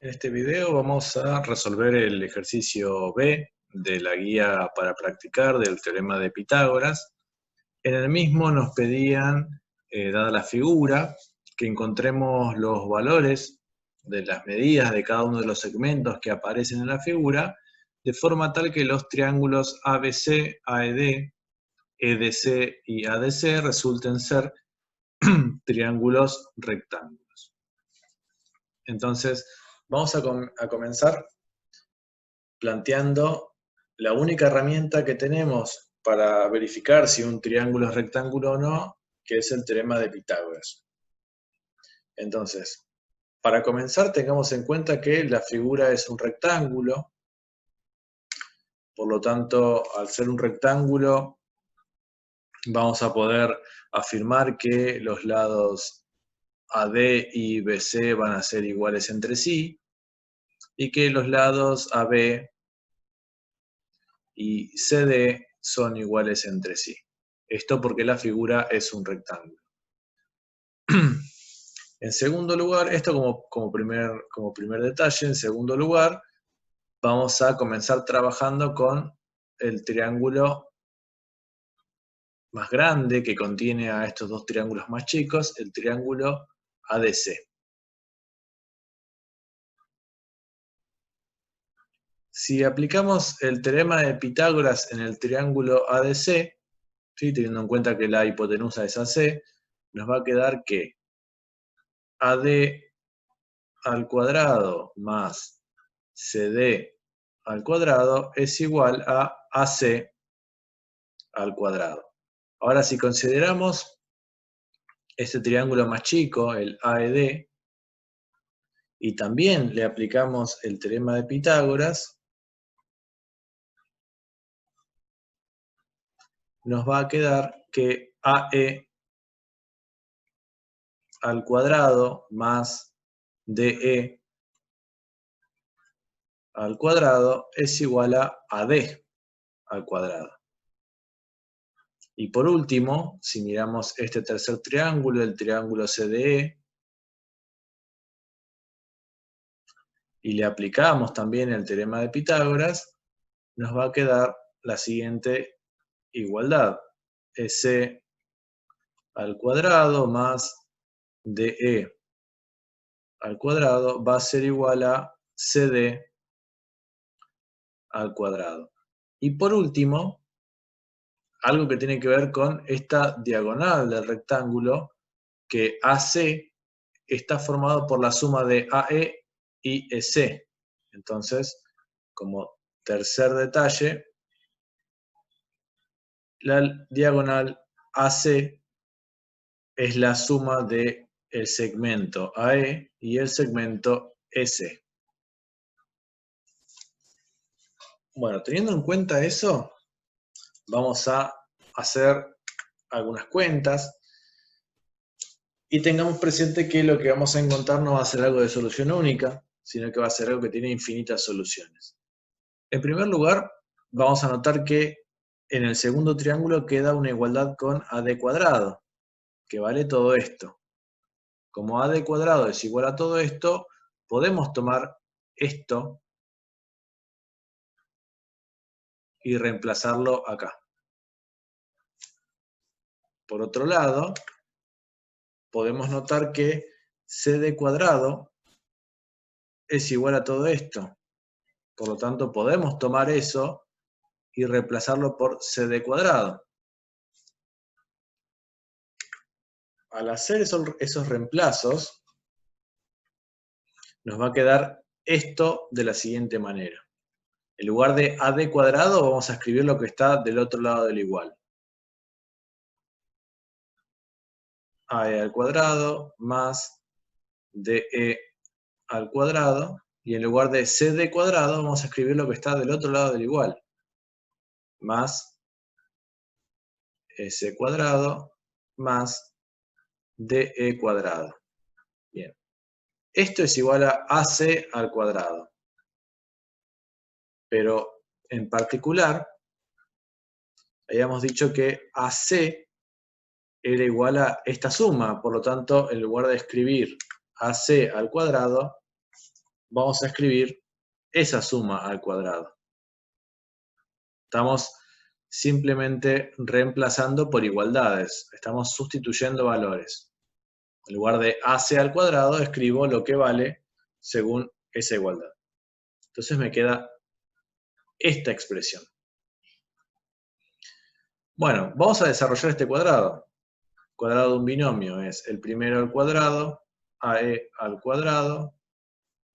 En este video vamos a resolver el ejercicio B de la guía para practicar del teorema de Pitágoras. En el mismo nos pedían, dada la figura, que encontremos los valores de las medidas de cada uno de los segmentos que aparecen en la figura, de forma tal que los triángulos ABC, AED, EDC y ADC resulten ser triángulos rectángulos. Entonces, vamos a comenzar planteando la única herramienta que tenemos para verificar si un triángulo es rectángulo o no, que es el teorema de Pitágoras. Entonces, para comenzar tengamos en cuenta que la figura es un rectángulo, por lo tanto, al ser un rectángulo, vamos a poder afirmar que los lados AD y BC van a ser iguales entre sí, y que los lados AB y CD son iguales entre sí. Esto porque la figura es un rectángulo. En segundo lugar, esto como primer detalle, en segundo lugar, vamos a comenzar trabajando con el triángulo más grande que contiene a estos dos triángulos más chicos, el triángulo ADC. Si aplicamos el teorema de Pitágoras en el triángulo ADC, ¿sí? Teniendo en cuenta que la hipotenusa es AC, nos va a quedar que AD al cuadrado más CD al cuadrado es igual a AC al cuadrado. Ahora, si consideramos este triángulo más chico, el AED, y también le aplicamos el teorema de Pitágoras, nos va a quedar que AE al cuadrado más DE al cuadrado es igual a AD al cuadrado. Y por último, si miramos este tercer triángulo, el triángulo CDE, y le aplicamos también el teorema de Pitágoras, nos va a quedar la siguiente igualdad. EC al cuadrado más DE al cuadrado va a ser igual a CD al cuadrado. Y por último, algo que tiene que ver con esta diagonal del rectángulo, que AC está formado por la suma de AE y EC. Entonces, como tercer detalle, la diagonal AC es la suma del segmento AE y el segmento EC. Bueno, teniendo en cuenta eso, vamos a hacer algunas cuentas y tengamos presente que lo que vamos a encontrar no va a ser algo de solución única, sino que va a ser algo que tiene infinitas soluciones. En primer lugar, vamos a notar que en el segundo triángulo queda una igualdad con AD cuadrado, que vale todo esto. Como AD cuadrado es igual a todo esto, podemos tomar esto y reemplazarlo acá. Por otro lado, podemos notar que CD cuadrado es igual a todo esto. Por lo tanto, podemos tomar eso y reemplazarlo por CD cuadrado. Al hacer esos reemplazos, nos va a quedar esto de la siguiente manera. En lugar de AD cuadrado, vamos a escribir lo que está del otro lado del igual. AE al cuadrado más DE al cuadrado, y en lugar de CD cuadrado, vamos a escribir lo que está del otro lado del igual, más S cuadrado más DE cuadrado. Bien. Esto es igual a AC al cuadrado. Pero en particular, habíamos dicho que AC era igual a esta suma. Por lo tanto, en lugar de escribir AC al cuadrado, vamos a escribir esa suma al cuadrado. Estamos simplemente reemplazando por igualdades. Estamos sustituyendo valores. En lugar de AC al cuadrado, escribo lo que vale según esa igualdad. Entonces me queda esta expresión. Bueno, vamos a desarrollar este cuadrado. El cuadrado de un binomio es el primero al cuadrado, AE al cuadrado,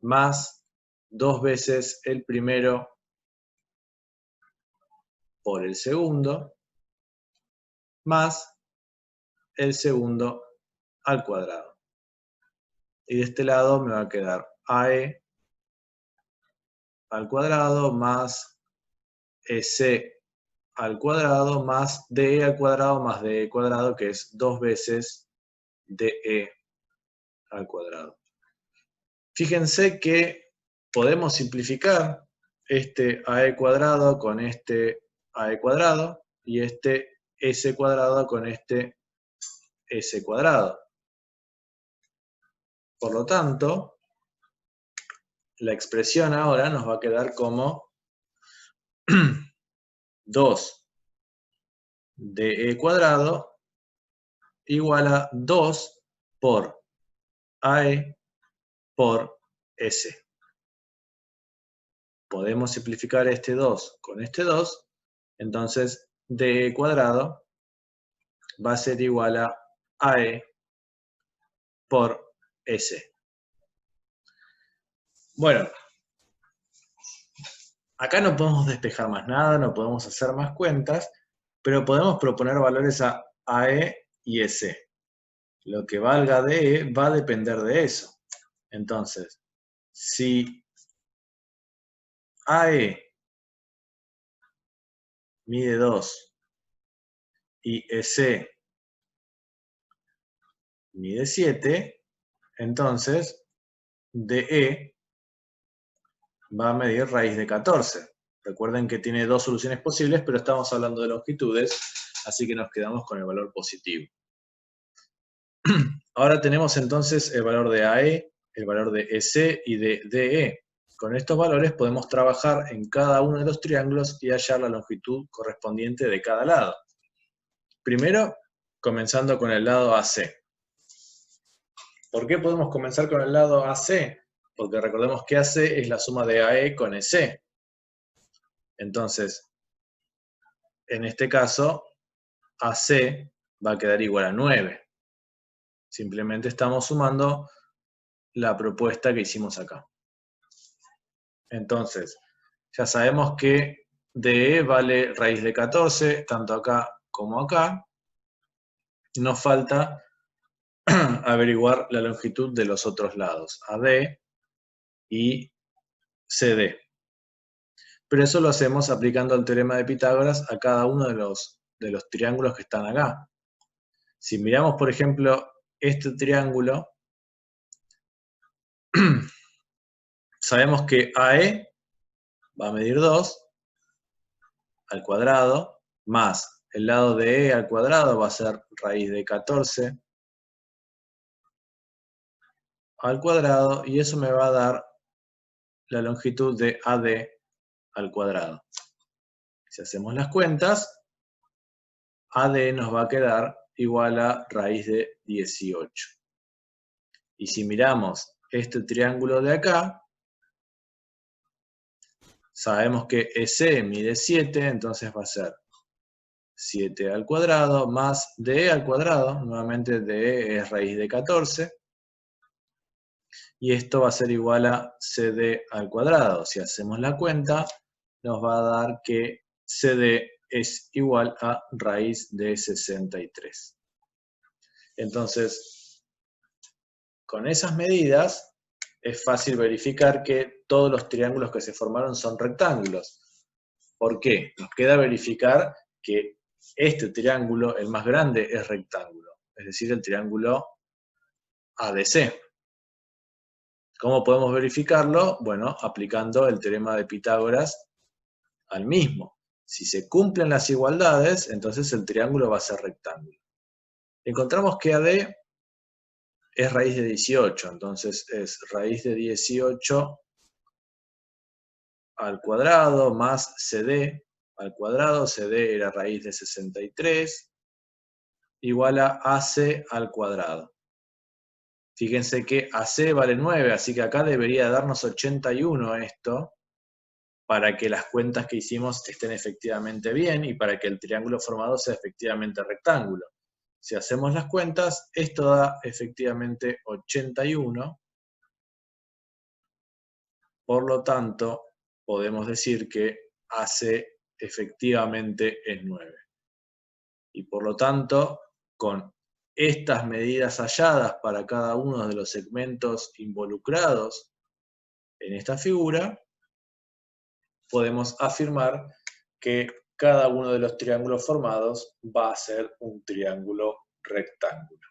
más 2 veces el primero por el segundo, más el segundo al cuadrado. Y de este lado me va a quedar AE al cuadrado más EC al cuadrado más DE al cuadrado más DE cuadrado, que es 2 veces DE al cuadrado. Fíjense que podemos simplificar este AE cuadrado con este AE cuadrado y este S cuadrado con este S cuadrado. Por lo tanto, la expresión ahora nos va a quedar como 2 de E cuadrado igual a 2 por AE por S. Podemos simplificar este 2 con este 2, entonces DE cuadrado va a ser igual a AE por S. Bueno, acá no podemos despejar más nada, no podemos hacer más cuentas, pero podemos proponer valores a AE y S. Lo que valga DE va a depender de eso. Entonces, si AE mide 2 y EC mide 7, entonces DE va a medir raíz de 14. Recuerden que tiene dos soluciones posibles, pero estamos hablando de longitudes, así que nos quedamos con el valor positivo. Ahora tenemos entonces el valor de AE, el valor de EC y de DE. Con estos valores podemos trabajar en cada uno de los triángulos y hallar la longitud correspondiente de cada lado. Primero, comenzando con el lado AC. ¿Por qué podemos comenzar con el lado AC? Porque recordemos que AC es la suma de AE con EC. Entonces, en este caso, AC va a quedar igual a 9. Simplemente estamos sumando la propuesta que hicimos acá. Entonces, ya sabemos que DE vale raíz de 14, tanto acá como acá. Nos falta averiguar la longitud de los otros lados, AD y CD. Pero eso lo hacemos aplicando el teorema de Pitágoras a cada uno de los triángulos que están acá. Si miramos, por ejemplo, este triángulo, sabemos que AE va a medir 2 al cuadrado, más el lado de E al cuadrado va a ser raíz de 14 al cuadrado, y eso me va a dar la longitud de AD al cuadrado. Si hacemos las cuentas, AD nos va a quedar igual a raíz de 18. Y si miramos este triángulo de acá, sabemos que EC mide 7, entonces va a ser 7 al cuadrado más DE al cuadrado, nuevamente DE es raíz de 14, y esto va a ser igual a CD al cuadrado. Si hacemos la cuenta, nos va a dar que CD es igual a raíz de 63. Entonces, con esas medidas, es fácil verificar que todos los triángulos que se formaron son rectángulos. ¿Por qué? Nos queda verificar que este triángulo, el más grande, es rectángulo, es decir, el triángulo ADC. ¿Cómo podemos verificarlo? Bueno, aplicando el teorema de Pitágoras al mismo. Si se cumplen las igualdades, entonces el triángulo va a ser rectángulo. Encontramos que AD es raíz de 18, entonces es raíz de 18 al cuadrado más CD al cuadrado, CD era raíz de 63, igual a AC al cuadrado. Fíjense que AC vale 9, así que acá debería darnos 81 esto, para que las cuentas que hicimos estén efectivamente bien y para que el triángulo formado sea efectivamente rectángulo. Si hacemos las cuentas, esto da efectivamente 81, por lo tanto, podemos decir que AC efectivamente es 9. Y por lo tanto, con estas medidas halladas para cada uno de los segmentos involucrados en esta figura, podemos afirmar que cada uno de los triángulos formados va a ser un triángulo rectángulo.